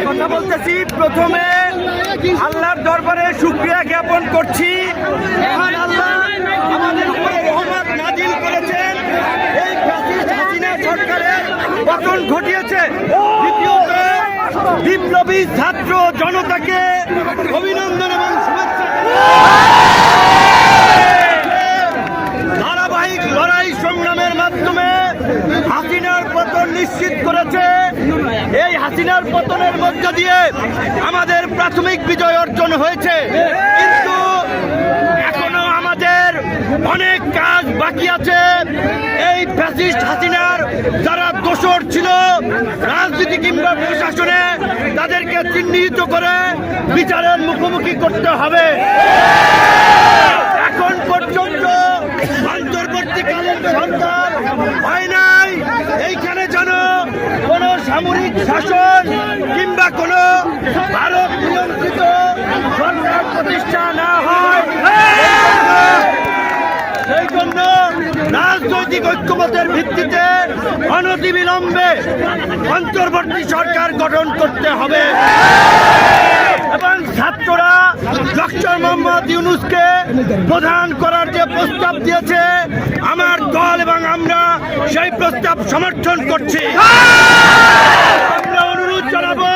কথা বলতেছি, প্রথমে আল্লাহর দরবারে শুকরিয়া জ্ঞাপন করছি। মহান আল্লাহ আমাদের উপরে রহমত নাজিল করেছেন, এই ফ্যাসিস্ট হাসিনা সরকারের পতন ঘটিয়েছে। দ্বিতীয়ত, বিপ্লবী ছাত্র জনতাকে অভিনন্দন এবং শুভেচ্ছা। ধারাবাহিক লড়াই সংগ্রামের মাধ্যমে হাসিনার পতন নিশ্চিত করেছে। এই হাসিনার পতনের মধ্য দিয়ে আমাদের প্রাথমিক বিজয় অর্জন হয়েছে, কিন্তু এখনো আমাদের অনেক কাজ বাকি আছে। এই ফ্যাসিস্ট হাসিনার যারা দোষর ছিল রাজনীতি কিংবা প্রশাসনে, তাদেরকে চিহ্নিত করে বিচারের মুখোমুখি করতে হবে। এখন পর্যন্ত অন্তর্বর্তীকালীন সরকার হয় নাই, এইখানে যেন কোন সামরিক শাসন কিংবা কোন ভারত নিয়ন্ত্রিত সরকার প্রতিষ্ঠা না হয়। সেই জন্য রাজনৈতিক ঐক্যমতের ভিত্তিতে অনতিবিলম্বে অন্তর্বর্তী সরকার গঠন করতে হবে এবং ছাত্ররা ডক্টর মোহাম্মদ ইউনূসকে প্রধান করার যে প্রস্তাব দিয়েছে, আমার দল এবং আমরা সেই প্রস্তাব সমর্থন করছি। আমরা অনুরোধ জানাবো,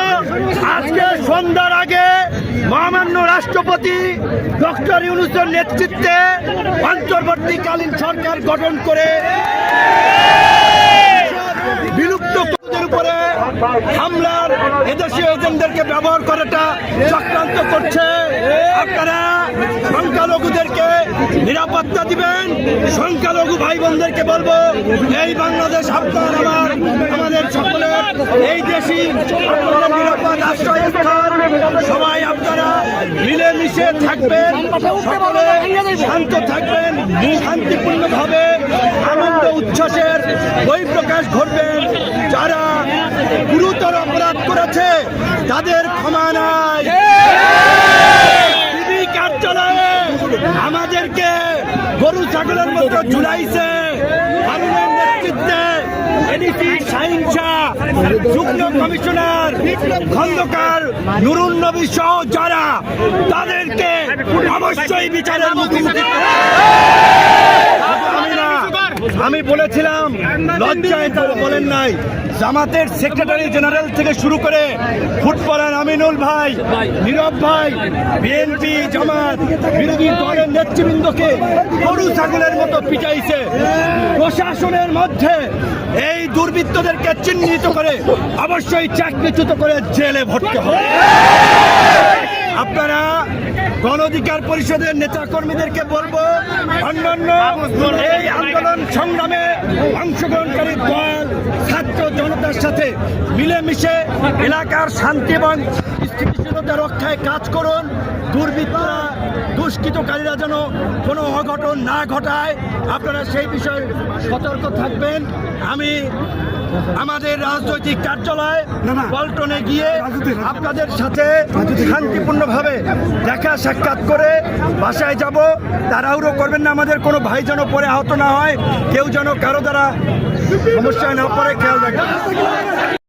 আজকে সন্ধ্যার আগে মহামান্য রাষ্ট্রপতি ডক্টর ইউনূসের নেতৃত্বে অন্তর্বর্তীকালীন সরকার গঠন করে বিলুপ্ত উপরে হামলার এদেশীয় এজেন্টদেরকে ব্যবহার করাটা চক্রান্ত করছে। আপনারা সংখ্যালঘুদেরকে নিরাপত্তা দিবেন। সংখ্যালঘু ভাই বোনদেরকে বলবো, এই বাংলাদেশ আপনার আমার আমাদের সকলের, এই দেশই আপনাদের নিরাপদ আশ্রয়স্থল। সবাই আপনারা মিলেমিশে থাকবেন, সকলে শান্ত থাকবেন, শান্তিপূর্ণভাবে আনন্দ উচ্ছ্বাসের বহিঃপ্রকাশ ঘটবেন। যারা গুরুতর অপরাধ করেছে তাদের ক্ষমা নাই। টিভি কার্যালয়ে আমাদেরকে গরু ছাগলের মতো ঝুলাইছে। হারুনের নেতৃত্বে এডিসি শাহীন শাহ, যুগ্ম কমিশনার খন্দকার নুরুন নবী সহ যারা, তাদেরকে অবশ্যই বিচারের মুখোমুখি। আমি বলেছিলাম, লজ্জায় তারা বলেন নাই। জামাতের সেক্রেটারি জেনারেল থেকে শুরু করে ফুটবলার আমিনুল ভাই, নীরব ভাই, বিএনপি জামাত বিরোধী দলের নেতৃবৃন্দকে গরু ছাগলের মতো পিটাইছে। প্রশাসনের মধ্যে এই দুর্বৃত্তদেরকে চিহ্নিত করে অবশ্যই চাকরিচ্যুত করে জেলে ভরতে হবে। আপনারা গণ অধিকার পরিষদের নেতা কর্মীদেরকে বলবো, অন্যান্য এই আন্দোলন সংগ্রামে অংশগ্রহণকারী দল ছাত্র জনতার সাথে মিলেমিশে এলাকার শান্তি এবং স্থিতিশীলতা রক্ষায় কাজ করুন। দুর্বৃত্তরা, দুষ্কৃতকারীরা যেন কোনো অঘটন না ঘটায়, আপনারা সেই বিষয়ে সতর্ক থাকবেন। আমি আমাদের রাজনৈতিক কার্যালয় পল্টনে গিয়ে আপনাদের সাথে শান্তিপূর্ণভাবে দেখা সাক্ষাৎ করে বাসায় যাব। তাড়াহুড়ো করবেন না, আমাদের কোনো ভাই যেন পরে আহত না হয়, কেউ যেন কারো দ্বারা সমস্যায় না পড়ে, খেয়াল রাখবেন।